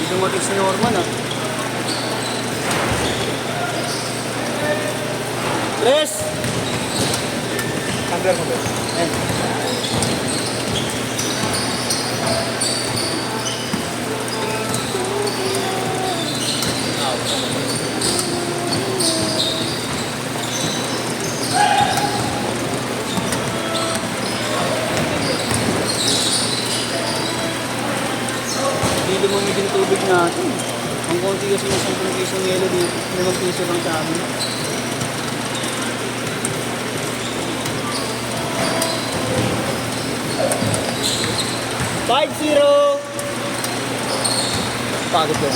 Dumating si Norman ah. Tres! Number mo ba? Ayan. Hindi lumamig yung tubig natin. Ang konti kasi ng 10 pisong yelo dito, 5 piso lang sa amin. Five zero. Pagod ko.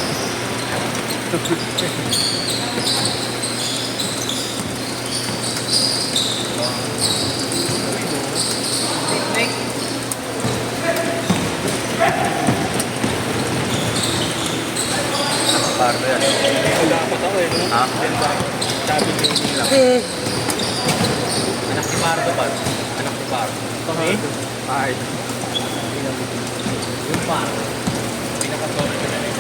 Pardo yan. Wala ako tao eh. No? Ha? Sabi ko nila. Anak si Pardo pa. Anak si Pardo. Kami? Ay. Yung Pardo. Pinaka-sorry ka na rin.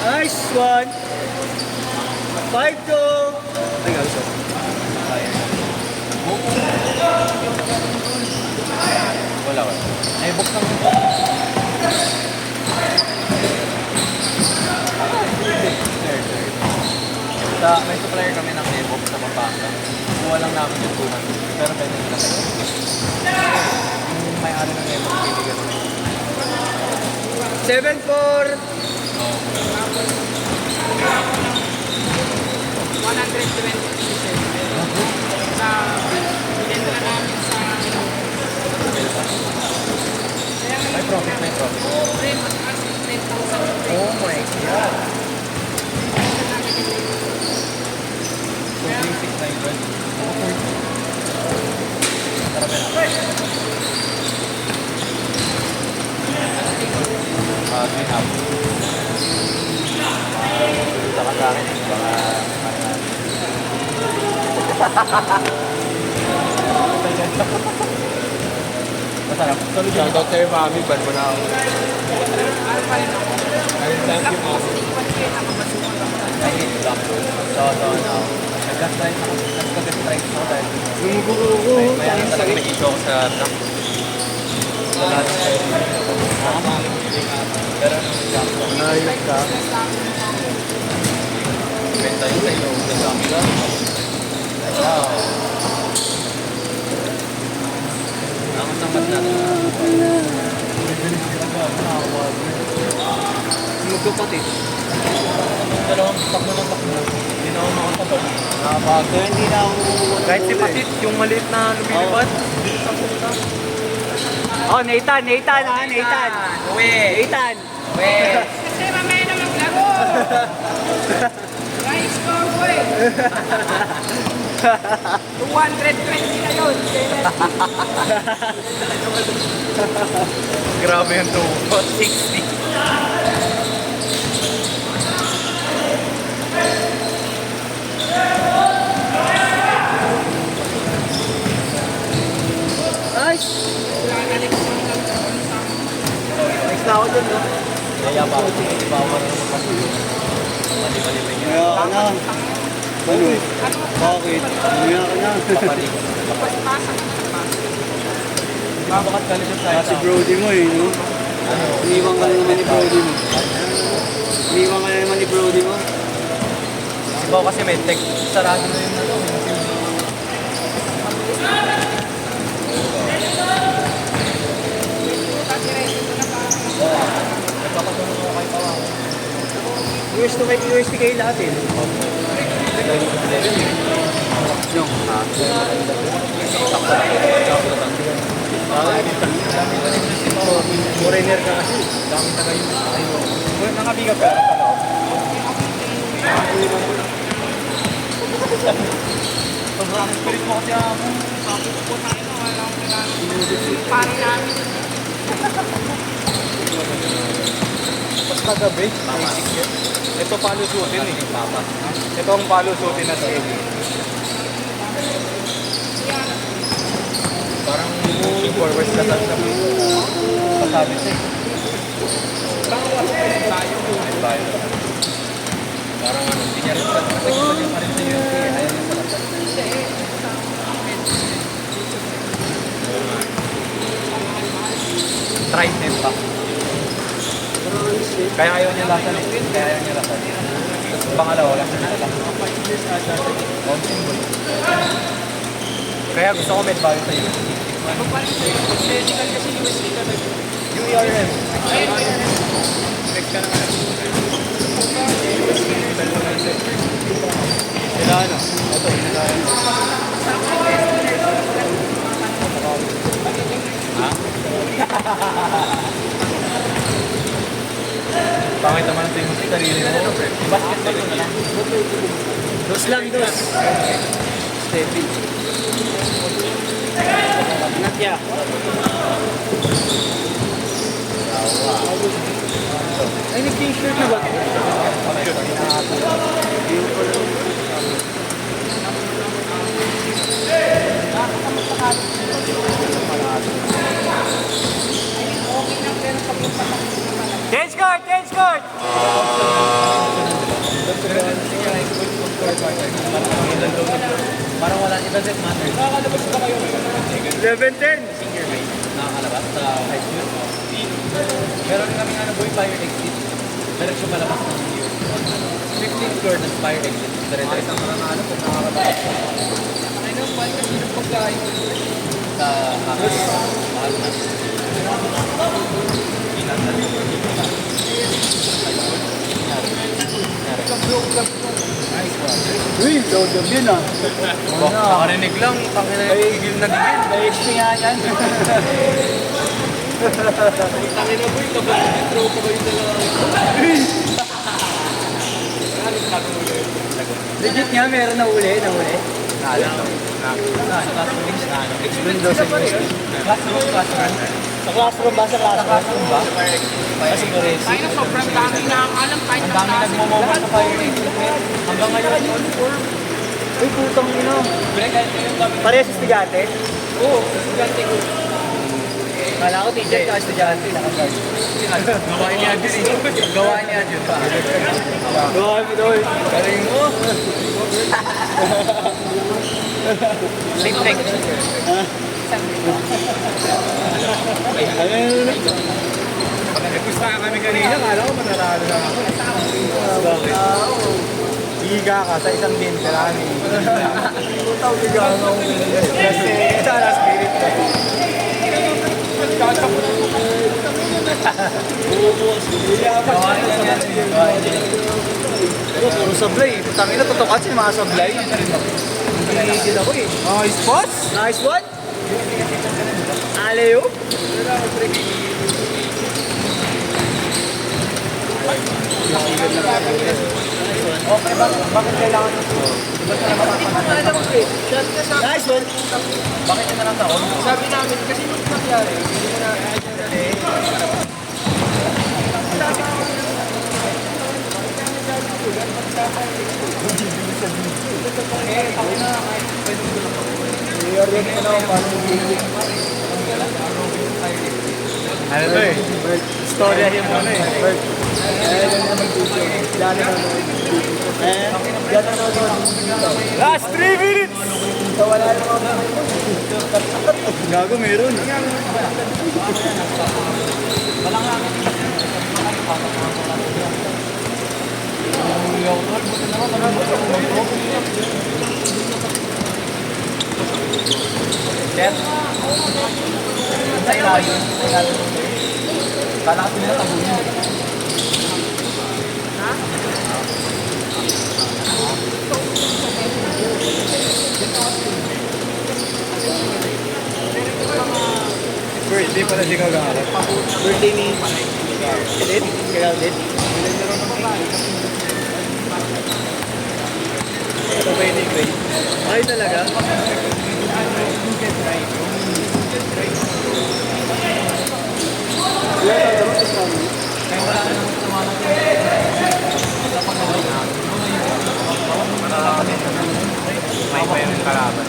Nice one. 5-2. Ay, gawin Wala wala. Ay, box lang. May supplier kami ng e-box sa Pampanga. Kuha lang namin yung 200. Pero pwede nila kayo. Yung may-ari ng e-box, bibigyan mo. 7-4. 120 pieces. Sa binenta namin sa May profit, may profit. frame at as 10,000. Oh my God. So, 3,691. Sarap yan. Green apple. Saka sa akin, baka masarap. Shoutout kayo, mami. Ban mo na ako. Ayun, thank you, mami. I hate black. So, now, nag-try ako dahil Lumugurugo. may issue ako sa black. Wala na kayo. Pero, Ayos ka. benta yun sa iyo. Sa camera. Wow. Ang samad natin. Magkapatid. Dalawang takbo ng takbo. Hindi na ako makatapos. Nakapagod. Hindi na ako Kahit si Patit, yung maliit na lumilipad. Oh, Nathan. Nathan ha. Nathan. Uwi! Nathan. Uwi! Kasi mamaya na maglaro. Guys, go away. 220 na yun. Grabe yung 260. Nice. Next na ako dun, no? Kaya ba ako hindi ba ako marunong magpasuyo? Mali-mali ba niya? Kaya ka na. Ano? Bakit? Kaya ka na. Papalikot. Bakit galit yung Si Brody mo eh, no? Ano? Iniwan ka na naman ni Brody mo. Iniwan ka na naman ni Brody mo. Si Bao kasi may tech. Sarado na yung ano. Nagpapatulong ako kay Pawa. UST kayo lahat eh. Yung, ha? Foreigner ka kasi. Dami na kayo. Nakabigap ka sa loob. Sobrang spirit mo kasi ako. Sabi ko po tayo na wala akong kailangan. Pari namin. Basta gabi. Basic yun. Ito palusutin eh. Papa. Ito ang palusutin na sa Parang nagdasal kami. Pasabi siya. Tayo. Parang ano, hindi niya rin sa kasi gusto niya pa rin sa UNC. Ayaw niya sa lasal. Try name pa. Kaya ayaw niya lasal eh. Kaya ayaw niya lasal. Tapos pangalawa, wala siya lasal. On symbol. Kaya gusto ko med value sa UNC. Medical kasi USC ka nag... UERM. Check ka naman. Sila ano? Ito, sila ano? Ha? Pangit naman ang tingin mo sa sarili mo. Basketball yun lang. Dos lang, dos. Stepping. Natya. Ay, nag-t-shirt na ba? Change court! Change court! Parang wala, it doesn't matter. Nakakalabas ba kayo? 11-10! Senior high, nakakalabas sa high school. Meron kami ano, boy, fire exit. Diretso malabas ng year. 15th floor ng fire exit. Diretso isang ano, kung nakakalabas. Ay, no, fire kasi ng pagkain. Sa mahal na. Uy, load of yun ah. Nakarinig lang, tangin na yung gigil na gigil. Base nga yan. Tangin na boy, kapag intro pa kayo Legit nga, meron na uli. Explain daw sa USP. Classroom. Sa classroom ba? Sa classroom ba? Kasi Coresi. Tayo na sobrang dami na ang alam kahit Ang dami nagmumoma sa fire exit. Hanggang ngayon yun. Uy, putang ino. Kahit ngayon kami. Parehas estudyante? Oo, estudyante ko. Kala ko teacher ka, estudyante. Nakagard. Gawain niya dyan eh. Gawain niya dyan pa. Gawa mo daw eh. Galing mo. Tek-tek. Pag nag-gusta kami kanina, kala ko manaralo lang ako. Bakit? Higa ka sa isang game, kailangan eh. Putang higa nga ako. Kasi isa na spirit ko. Gawain niya dyan. Gawain niya. Puro sablay. Putang ina, totoo kasi mga sablay. Hindi ako eh. Nice boss! Nice one. Aleo. Okay, bakit kailangan ito? Nice one. Bakit yun na lang taon? sabi namin kasi nung nangyari, Ano to eh? Storya yun ano eh. Last 3 minutes! Gago meron. Jet? Sa ilalim. Kala kasi nila tabunin. Birthday pala si Kagara. Birthday ni Lid. Kaya Lid. Ito ba yung grade? Ay talaga? Kaya wala ka naman tumaman sa pag-away na. May pa yung kalaban.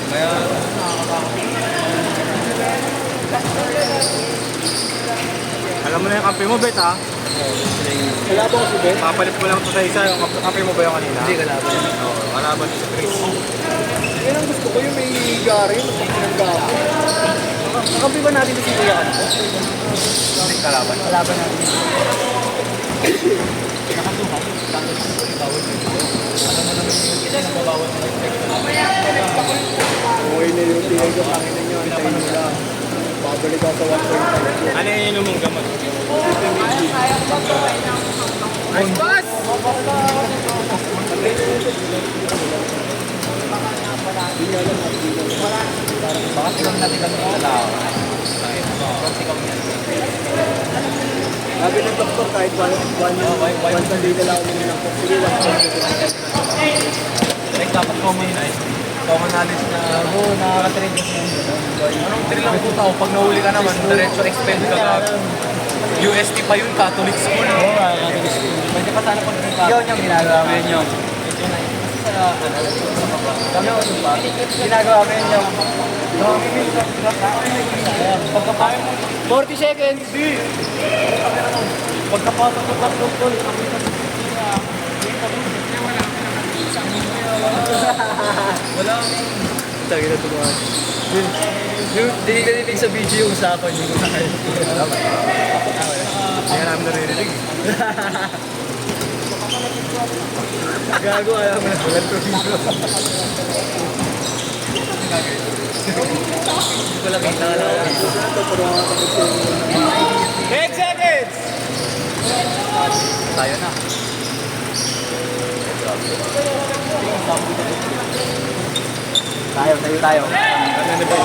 Kaya nakakakot. mo na yung kampi mo, Bet, ha? Wala ba kasi, Ben? Papalit mo lang ito sa isa. Yung kampi mo ba yung kanina? Hindi kalaban. Oo, kalaban sa Chris. Yan ang gusto ko, yung may gari, yung pinanggapo. Nakampi ba natin si Kuya Kanto? Hindi kalaban. Kalaban natin. Nakatuhan. Bawal mo ito. Alam mo naman yung isa na babawal mo yung section. Okay na yung tingin ko, pangin na nyo, antayin nyo lang. Babalik ako sa 1.5. Ano yung inom mong gamot? Nice pass! Baka silang natin kami ng tao. Kasi kami yan. Sabi ng doktor, kahit one sandila lang ako nilang po. Sige, 1.5. Like dapat common na common knowledge na nakaka-train kasi yung anong thrill lang po tao pag nahuli ka naman diretso expend ka ka UST pa yun, Catholic school. Oo, Catholic school. Pwede pa sana pag Yun yung ginagawa mo yun. sa kami o ba? Ginagawa mo yun yung... Pagkapasok mo 40 seconds! pagkapasok mo tatlong goal wala Tagi na tumahan. Hindi ka nililig sa video yung usapan yung usapan. Hindi ka namin naririnig. Gago, alam mo na. hindi ko lang kita ka lang 10 seconds! tayo na Tayo. Ano na ba